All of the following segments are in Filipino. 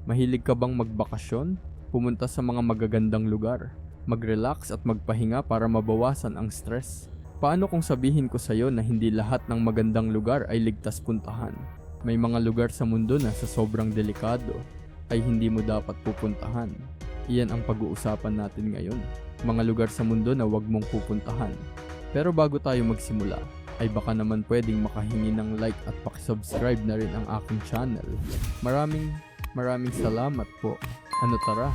Mahilig ka bang magbakasyon? Pumunta sa mga magagandang lugar, mag-relax at magpahinga para mabawasan ang stress. Paano kung sabihin ko sa'yo na hindi lahat ng magandang lugar ay ligtas puntahan? May mga lugar sa mundo na sa sobrang delikado ay hindi mo dapat pupuntahan. Iyan ang pag-uusapan natin ngayon. Mga lugar sa mundo na wag mong pupuntahan. Pero bago tayo magsimula, ay baka naman pwedeng makahingi ng like at pakisubscribe na rin ang aking channel. Maraming salamat po. Ano tara?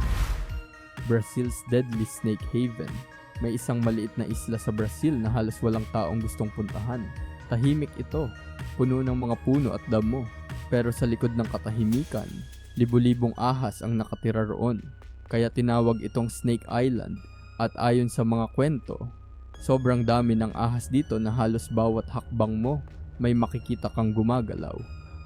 Brazil's Deadly Snake Haven. May isang maliit na isla sa Brazil na halos walang taong gustong puntahan. Tahimik ito, puno ng mga puno at damo. Pero sa likod ng katahimikan, libu-libong ahas ang nakatira roon. Kaya tinawag itong Snake Island. At ayon sa mga kwento, sobrang dami ng ahas dito na halos bawat hakbang mo may makikita kang gumagalaw.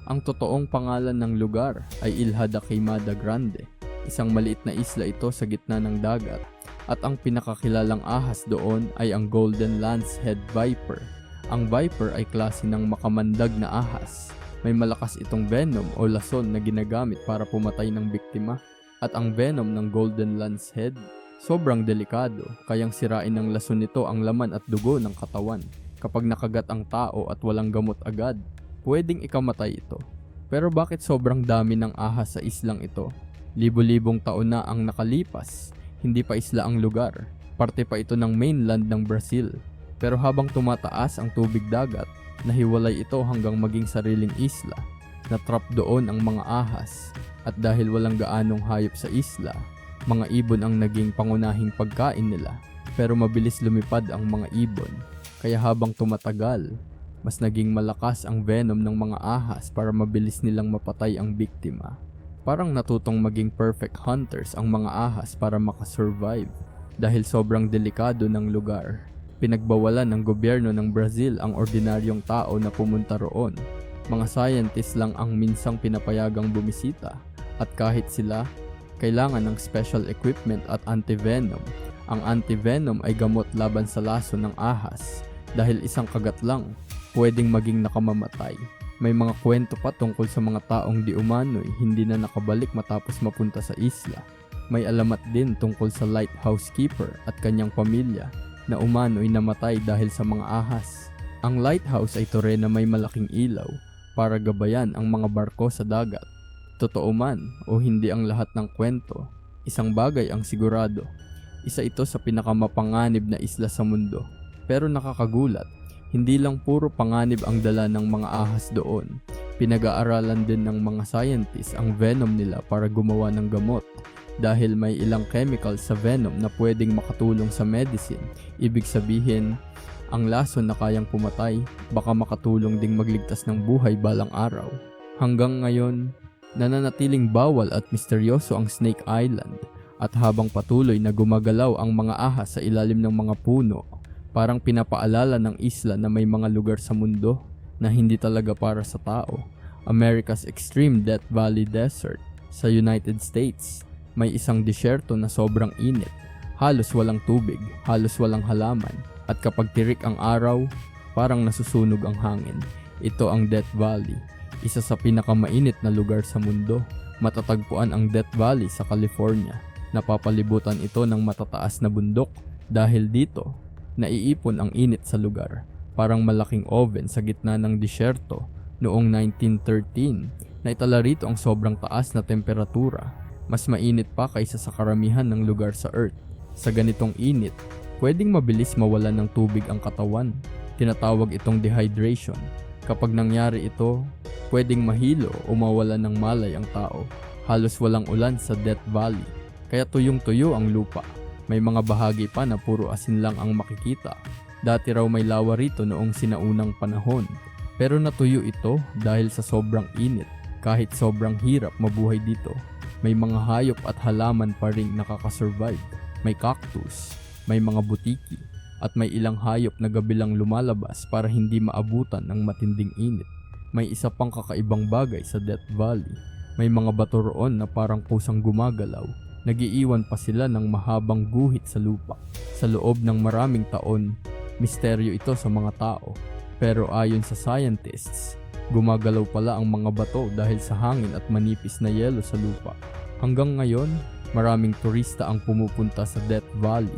Ang totoong pangalan ng lugar ay Ilha da Queimada Grande. Isang maliit na isla ito sa gitna ng dagat. At ang pinakakilalang ahas doon ay ang Golden Lancehead Viper. Ang Viper ay klase ng makamandag na ahas. May malakas itong venom o lason na ginagamit para pumatay ng biktima. At ang venom ng Golden Lancehead, sobrang delikado, kayang sirain ng lason nito ang laman at dugo ng katawan. Kapag nakagat ang tao at walang gamot agad, pwedeng ikamatay ito. Pero bakit sobrang dami ng ahas sa islang ito? Libo-libong taon na ang nakalipas, hindi pa isla ang lugar. Parte pa ito ng mainland ng Brazil. Pero habang tumataas ang tubig dagat, nahiwalay ito hanggang maging sariling isla. Natrap doon ang mga ahas. At dahil walang gaanong hayop sa isla, mga ibon ang naging pangunahing pagkain nila. Pero mabilis lumipad ang mga ibon. Kaya habang tumatagal, mas naging malakas ang venom ng mga ahas para mabilis nilang mapatay ang biktima. Parang natutong maging perfect hunters ang mga ahas para makasurvive. Dahil sobrang delikado ng lugar, pinagbawalan ng gobyerno ng Brazil ang ordinaryong tao na pumunta roon. Mga scientists lang ang minsang pinapayagang bumisita. At kahit sila, kailangan ng special equipment at antivenom. Ang antivenom ay gamot laban sa laso ng ahas. Dahil isang kagat lang, pwedeng maging nakamamatay. May mga kwento pa tungkol sa mga taong di umano'y hindi na nakabalik matapos mapunta sa isla. May alamat din tungkol sa lighthouse keeper at kanyang pamilya na umano'y namatay dahil sa mga ahas. Ang lighthouse ay tore na may malaking ilaw para gabayan ang mga barko sa dagat. Totoo man o hindi ang lahat ng kwento, isang bagay ang sigurado. Isa ito sa pinakamapanganib na isla sa mundo. Pero nakakagulat, hindi lang puro panganib ang dala ng mga ahas doon. Pinag-aaralan din ng mga scientists ang venom nila para gumawa ng gamot. Dahil may ilang chemicals sa venom na pwedeng makatulong sa medicine. Ibig sabihin, ang lason na kayang pumatay, baka makatulong ding magligtas ng buhay balang araw. Hanggang ngayon, nananatiling bawal at misteryoso ang Snake Island. At habang patuloy na gumagalaw ang mga ahas sa ilalim ng mga puno, parang pinapaalala ng isla na may mga lugar sa mundo na hindi talaga para sa tao. America's Extreme Death Valley Desert sa United States. May isang disyerto na sobrang init. Halos walang tubig, halos walang halaman. At kapag tirik ang araw, parang nasusunog ang hangin. Ito ang Death Valley, isa sa pinakamainit na lugar sa mundo. Matatagpuan ang Death Valley sa California. Napapalibutan ito ng matataas na bundok. Dahil dito, naiipon ang init sa lugar, parang malaking oven sa gitna ng disyerto. Noong 1913, naitala rito ang sobrang taas na temperatura, mas mainit pa kaysa sa karamihan ng lugar sa Earth. Sa ganitong init, pwedeng mabilis mawalan ng tubig ang katawan. Tinatawag itong dehydration. Kapag nangyari ito, pwedeng mahilo o mawalan ng malay ang tao. Halos walang ulan sa Death Valley, kaya tuyong-tuyo ang lupa. May mga bahagi pa na puro asin lang ang makikita. Dati raw may lawa rito noong sinaunang panahon. Pero natuyo ito dahil sa sobrang init. Kahit sobrang hirap mabuhay dito, may mga hayop at halaman pa ring nakakasurvive. May cactus, may mga butiki, at may ilang hayop na gabi lang lumalabas para hindi maabutan ng matinding init. May isa pang kakaibang bagay sa Death Valley. May mga bato roon na parang pusang gumagalaw. Nagiiwan pa sila ng mahabang guhit sa lupa. Sa loob ng maraming taon, misteryo ito sa mga tao. Pero ayon sa scientists, gumagalaw pala ang mga bato dahil sa hangin at manipis na yelo sa lupa. Hanggang ngayon, maraming turista ang pumupunta sa Death Valley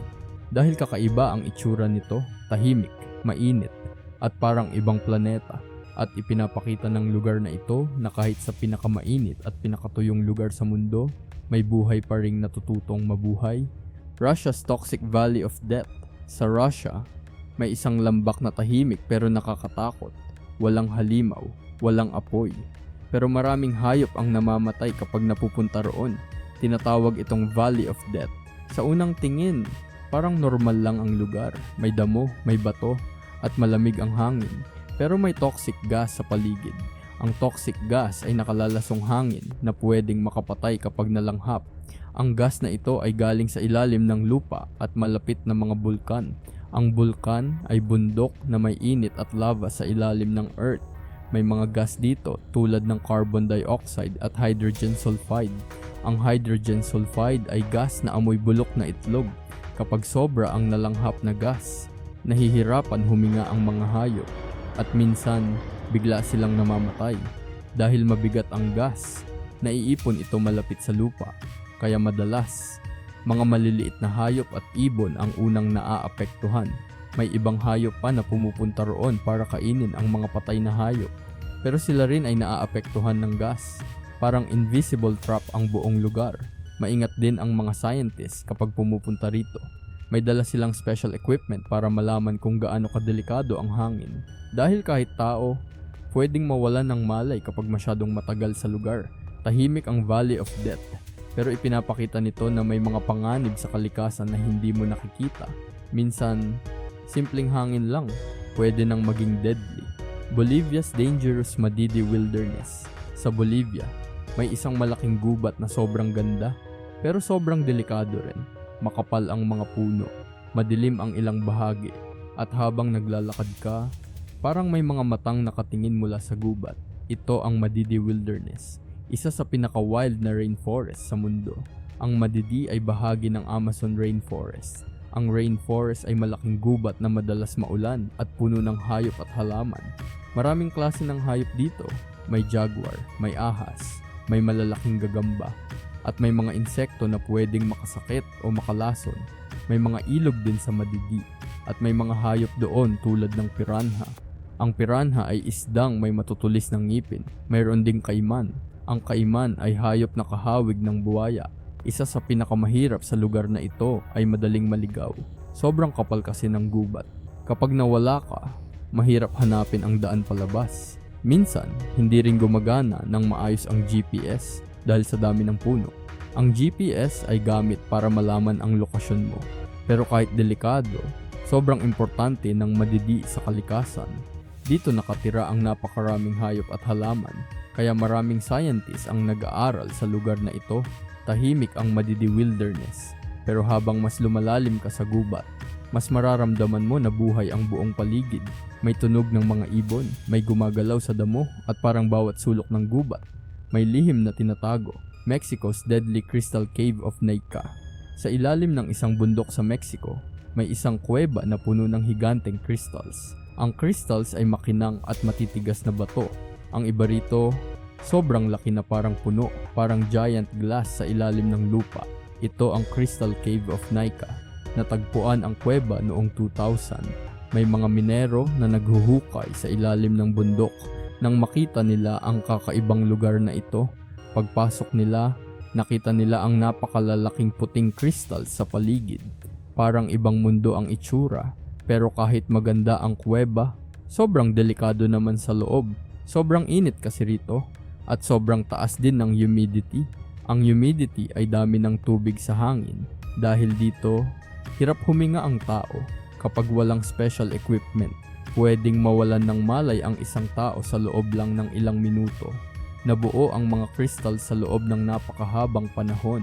dahil kakaiba ang itsura nito, tahimik, mainit, at parang ibang planeta. At ipinapakita ng lugar na ito na kahit sa pinakamainit at pinakatuyong lugar sa mundo, may buhay pa ring natututong mabuhay. Russia's Toxic Valley of Death. Sa Russia, may isang lambak na tahimik pero nakakatakot. Walang halimaw, walang apoy. Pero maraming hayop ang namamatay kapag napupunta roon. Tinatawag itong Valley of Death. Sa unang tingin, parang normal lang ang lugar. May damo, may bato, at malamig ang hangin. Pero may toxic gas sa paligid. Ang toxic gas ay nakalalasong hangin na pwedeng makapatay kapag nalanghap. Ang gas na ito ay galing sa ilalim ng lupa at malapit na mga bulkan. Ang bulkan ay bundok na may init at lava sa ilalim ng earth. May mga gas dito tulad ng carbon dioxide at hydrogen sulfide. Ang hydrogen sulfide ay gas na amoy bulok na itlog. Kapag sobra ang nalanghap na gas, nahihirapan huminga ang mga hayop. At minsan, bigla silang namamatay. Dahil mabigat ang gas, naiipon ito malapit sa lupa. Kaya madalas, mga maliliit na hayop at ibon ang unang naaapektuhan. May ibang hayop pa na pumupunta roon para kainin ang mga patay na hayop. Pero sila rin ay naaapektuhan ng gas. Parang invisible trap ang buong lugar. Maingat din ang mga scientists kapag pumupunta rito. May dala silang special equipment para malaman kung gaano kadelikado ang hangin. Dahil kahit tao, pwedeng mawalan ng malay kapag masyadong matagal sa lugar. Tahimik ang Valley of Death. Pero ipinapakita nito na may mga panganib sa kalikasan na hindi mo nakikita. Minsan, simpleng hangin lang, pwede nang maging deadly. Bolivia's Dangerous Madidi Wilderness. Sa Bolivia, may isang malaking gubat na sobrang ganda, pero sobrang delikado rin. Makapal ang mga puno, madilim ang ilang bahagi, at habang naglalakad ka, parang may mga matang nakatingin mula sa gubat. Ito ang Madidi Wilderness, isa sa pinaka-wild na rainforest sa mundo. Ang Madidi ay bahagi ng Amazon Rainforest. Ang rainforest ay malaking gubat na madalas maulan at puno ng hayop at halaman. Maraming klase ng hayop dito. May jaguar, may ahas, may malalaking gagamba, at may mga insekto na pwedeng makasakit o makalason. May mga ilog din sa Madidi at may mga hayop doon tulad ng piranha. Ang piranha ay isdang may matutulis ng ngipin. Mayroon ding kaiman. Ang kaiman ay hayop na kahawig ng buwaya. Isa sa pinakamahirap sa lugar na ito ay madaling maligaw. Sobrang kapal kasi ng gubat. Kapag nawala ka, mahirap hanapin ang daan palabas. Minsan, hindi rin gumagana ng maayos ang GPS dahil sa dami ng puno. Ang GPS ay gamit para malaman ang lokasyon mo. Pero kahit delikado, sobrang importante ng Madidi sa kalikasan. Dito nakatira ang napakaraming hayop at halaman, kaya maraming scientists ang nag-aaral sa lugar na ito. Tahimik ang Madidi Wilderness, pero habang mas lumalalim ka sa gubat, mas mararamdaman mo na buhay ang buong paligid. May tunog ng mga ibon, may gumagalaw sa damo, at parang bawat sulok ng gubat may lihim na tinatago. Mexico's Deadly Crystal Cave of Naica. Sa ilalim ng isang bundok sa Mexico, may isang kuweba na puno ng higanteng crystals. Ang crystals ay makinang at matitigas na bato. Ang iba rito, sobrang laki na parang puno, parang giant glass sa ilalim ng lupa. Ito ang Crystal Cave of Naica. Natagpuan ang kuweba noong 2000. May mga minero na naghuhukay sa ilalim ng bundok. Nang makita nila ang kakaibang lugar na ito, pagpasok nila, nakita nila ang napakalalaking puting crystal sa paligid. Parang ibang mundo ang itsura, pero kahit maganda ang kuweba, sobrang delikado naman sa loob. Sobrang init kasi rito, at sobrang taas din ng humidity. Ang humidity ay dami ng tubig sa hangin. Dahil dito, hirap huminga ang tao kapag walang special equipment. Pwedeng mawalan ng malay ang isang tao sa loob lang ng ilang minuto. Nabuo ang mga crystal sa loob ng napakahabang panahon.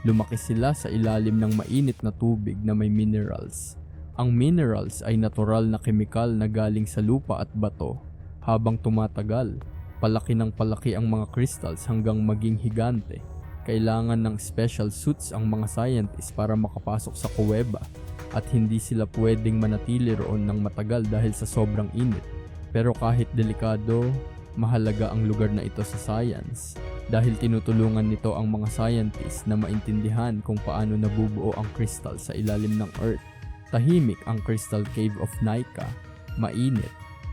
Lumaki sila sa ilalim ng mainit na tubig na may minerals. Ang minerals ay natural na kemikal na galing sa lupa at bato. Habang tumatagal, palaki ng palaki ang mga crystals hanggang maging higante. Kailangan ng special suits ang mga scientists para makapasok sa kuweba. At hindi sila pwedeng manatili roon ng matagal dahil sa sobrang init. Pero kahit delikado, mahalaga ang lugar na ito sa science. dahil tinutulungan nito ang mga scientists na maintindihan kung paano nabubuo ang crystal sa ilalim ng Earth. Tahimik ang Crystal Cave of Nika, mainit,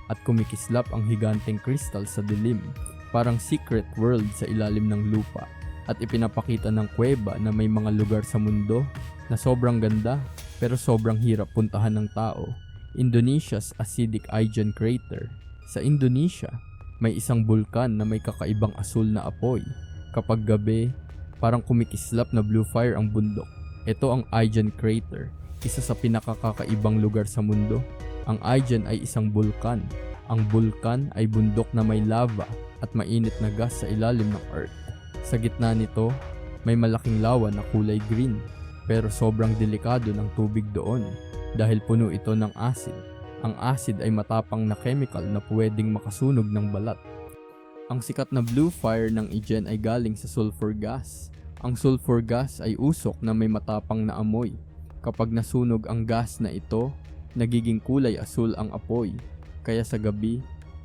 at kumikislap ang higanteng crystal sa dilim, parang secret world sa ilalim ng lupa. At ipinapakita ng kuweba na may mga lugar sa mundo na sobrang ganda pero sobrang hirap puntahan ng tao. Indonesia's acidic Aegean Crater. Sa Indonesia, may isang bulkan na may kakaibang asul na apoy. Kapag gabi, parang kumikislap na blue fire ang bundok. Ito ang Aegean Crater, isa sa pinakakakaibang lugar sa mundo. Ang Aegean ay isang bulkan. Ang bulkan ay bundok na may lava at mainit na gas sa ilalim ng Earth. Sa gitna nito, may malaking lawa na kulay green, pero sobrang delikado ng tubig doon dahil puno ito ng acid. Ang acid ay matapang na chemical na pwedeng makasunog ng balat. Ang sikat na blue fire ng Aegean ay galing sa sulfur gas. Ang sulfur gas ay usok na may matapang na amoy. Kapag nasunog ang gas na ito, nagiging kulay asul ang apoy. Kaya sa gabi,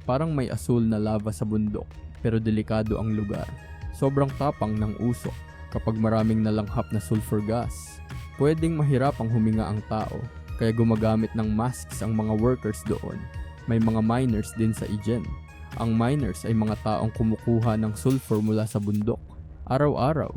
parang may asul na lava sa bundok, pero delikado ang lugar. Sobrang tapang ng usok. Kapag maraming nalanghap na sulfur gas, pwedeng mahirapang huminga ang tao. Kaya gumagamit ng masks ang mga workers doon. May mga miners din sa Aegean. Ang miners ay mga taong kumukuha ng sulfur mula sa bundok. Araw-araw,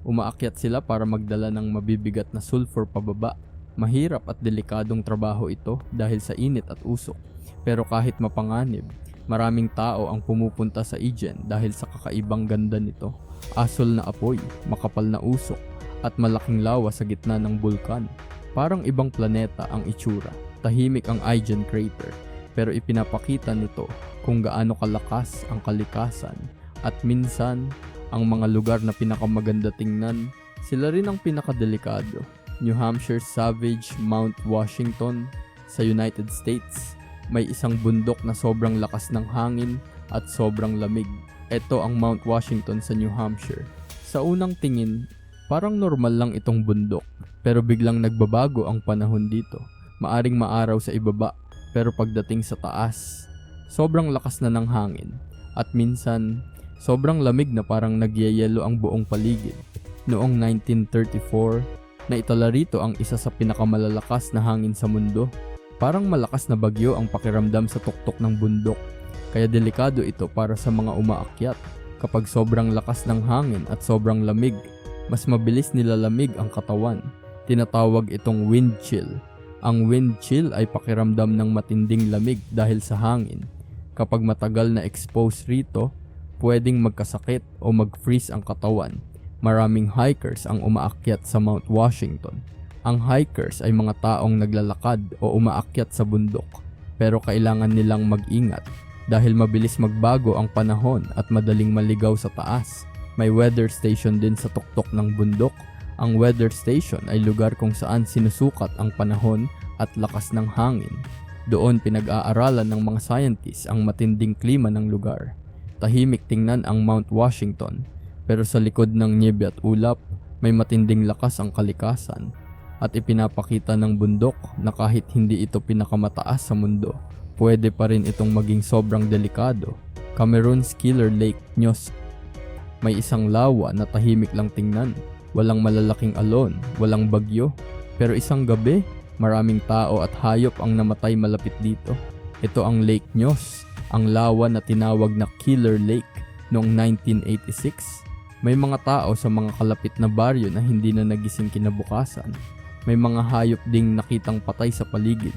umaakyat sila para magdala ng mabibigat na sulfur pababa. Mahirap at delikadong trabaho ito dahil sa init at usok. Pero kahit mapanganib, maraming tao ang pumupunta sa Aegean dahil sa kakaibang ganda nito. Asul na apoy, makapal na usok, at malaking lawa sa gitna ng bulkan. Parang ibang planeta ang itsura. Tahimik ang Aegean Crater, pero ipinapakita nito kung gaano kalakas ang kalikasan. At minsan, ang mga lugar na pinakamaganda tingnan, sila rin ang pinakadelikado. New Hampshire's Savage Mount Washington sa United States. May isang bundok na sobrang lakas ng hangin at sobrang lamig. Ito ang Mount Washington sa New Hampshire. Sa unang tingin, parang normal lang itong bundok. Pero biglang nagbabago ang panahon dito. Maaring maaraw sa ibaba, pero pagdating sa taas, sobrang lakas na ng hangin. At minsan, sobrang lamig na parang nagyayelo ang buong paligid. Noong 1934, naitala rito ang isa sa pinakamalalakas na hangin sa mundo. Parang malakas na bagyo ang pakiramdam sa tuktok ng bundok. Kaya delikado ito para sa mga umaakyat. Kapag sobrang lakas ng hangin at sobrang lamig, mas mabilis nilalamig ang katawan. Tinatawag itong wind chill. Ang wind chill ay pakiramdam ng matinding lamig dahil sa hangin. Kapag matagal na expose rito, pwedeng magkasakit o mag-freeze ang katawan. Maraming hikers ang umaakyat sa Mount Washington. Ang hikers ay mga taong naglalakad o umaakyat sa bundok, pero kailangan nilang mag-ingat dahil mabilis magbago ang panahon at madaling maligaw sa taas. May weather station din sa tuktok ng bundok. Ang weather station ay lugar kung saan sinusukat ang panahon at lakas ng hangin. Doon pinag-aaralan ng mga scientists ang matinding klima ng lugar. Tahimik tingnan ang Mount Washington, pero sa likod ng nyebe at ulap, may matinding lakas ang kalikasan. At ipinapakita ng bundok na kahit hindi ito pinakamataas sa mundo, pwede pa rin itong maging sobrang delikado. Cameroon's Killer Lake Nyos. May isang lawa na tahimik lang tingnan. Walang malalaking alon, walang bagyo. Pero isang gabi, maraming tao at hayop ang namatay malapit dito. Ito ang Lake Nyos, ang lawa na tinawag na Killer Lake noong 1986. May mga tao sa mga kalapit na baryo na hindi na nagising kinabukasan. May mga hayop ding nakitang patay sa paligid.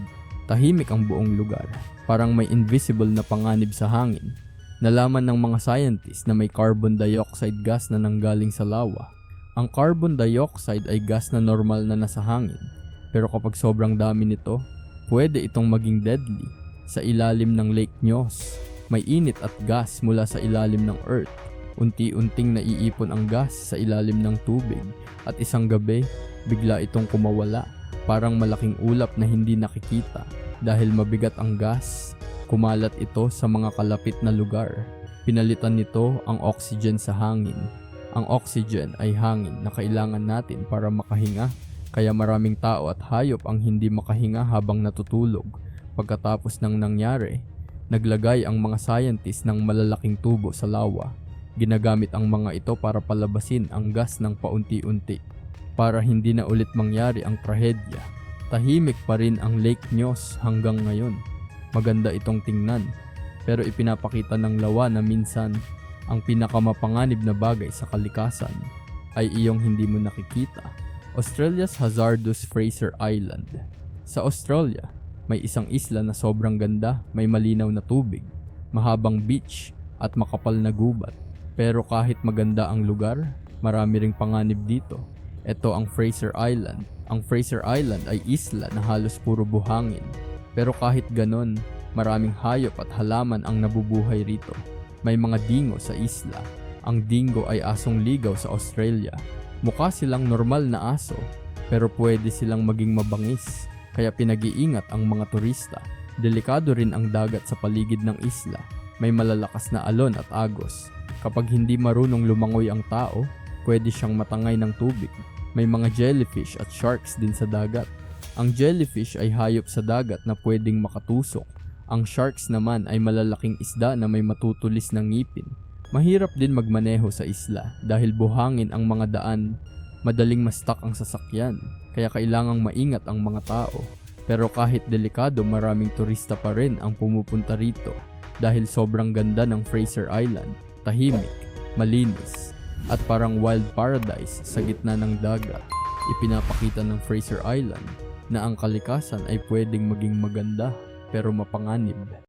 Tahimik ang buong lugar, parang may invisible na panganib sa hangin. Nalaman ng mga scientists na may carbon dioxide gas na nanggaling sa lawa. Ang carbon dioxide ay gas na normal na nasa hangin, pero kapag sobrang dami nito, pwede itong maging deadly. Sa ilalim ng Lake Nyos, may init at gas mula sa ilalim ng Earth. Unti-unting naiipon ang gas sa ilalim ng tubig at isang gabi, bigla itong kumawala. Parang malaking ulap na hindi nakikita. Dahil mabigat ang gas, kumalat ito sa mga kalapit na lugar. Pinalitan nito ang oxygen sa hangin. Ang oxygen ay hangin na kailangan natin para makahinga, kaya maraming tao at hayop ang hindi makahinga habang natutulog. Pagkatapos ng nangyari, naglagay ang mga scientists ng malalaking tubo sa lawa. Ginagamit ang mga ito para palabasin ang gas ng paunti-unti para hindi na ulit mangyari ang trahedya. Tahimik pa rin ang Lake Nyos hanggang ngayon. Maganda itong tingnan, pero ipinapakita ng lawa na minsan ang pinakamapanganib na bagay sa kalikasan ay iyong hindi mo nakikita. Australia's Hazardous Fraser Island. Sa Australia, may isang isla na sobrang ganda, may malinaw na tubig, mahabang beach at makapal na gubat. Pero kahit maganda ang lugar, marami ring panganib dito. Ito ang Fraser Island. Ang Fraser Island ay isla na halos puro buhangin. Pero kahit ganon, maraming hayop at halaman ang nabubuhay rito. May mga dingo sa isla. Ang dingo ay asong ligaw sa Australia. Mukha silang normal na aso, pero pwede silang maging mabangis. Kaya pinag-iingat ang mga turista. Delikado rin ang dagat sa paligid ng isla. May malalakas na alon at agos. Kapag hindi marunong lumangoy ang tao, pwede siyang matangay ng tubig. May mga jellyfish at sharks din sa dagat. Ang jellyfish ay hayop sa dagat na pwedeng makatusok. Ang sharks naman ay malalaking isda na may matutulis na ngipin. Mahirap din magmaneho sa isla dahil buhangin ang mga daan. Madaling ma-stuck ang sasakyan, kaya kailangang maingat ang mga tao. Pero kahit delikado, maraming turista pa rin ang pumupunta rito dahil sobrang ganda ng Fraser Island. Tahimik, malinis, at parang wild paradise sa gitna ng dagat. Ipinapakita ng Fraser Island na ang kalikasan ay pwedeng maging maganda pero mapanganib.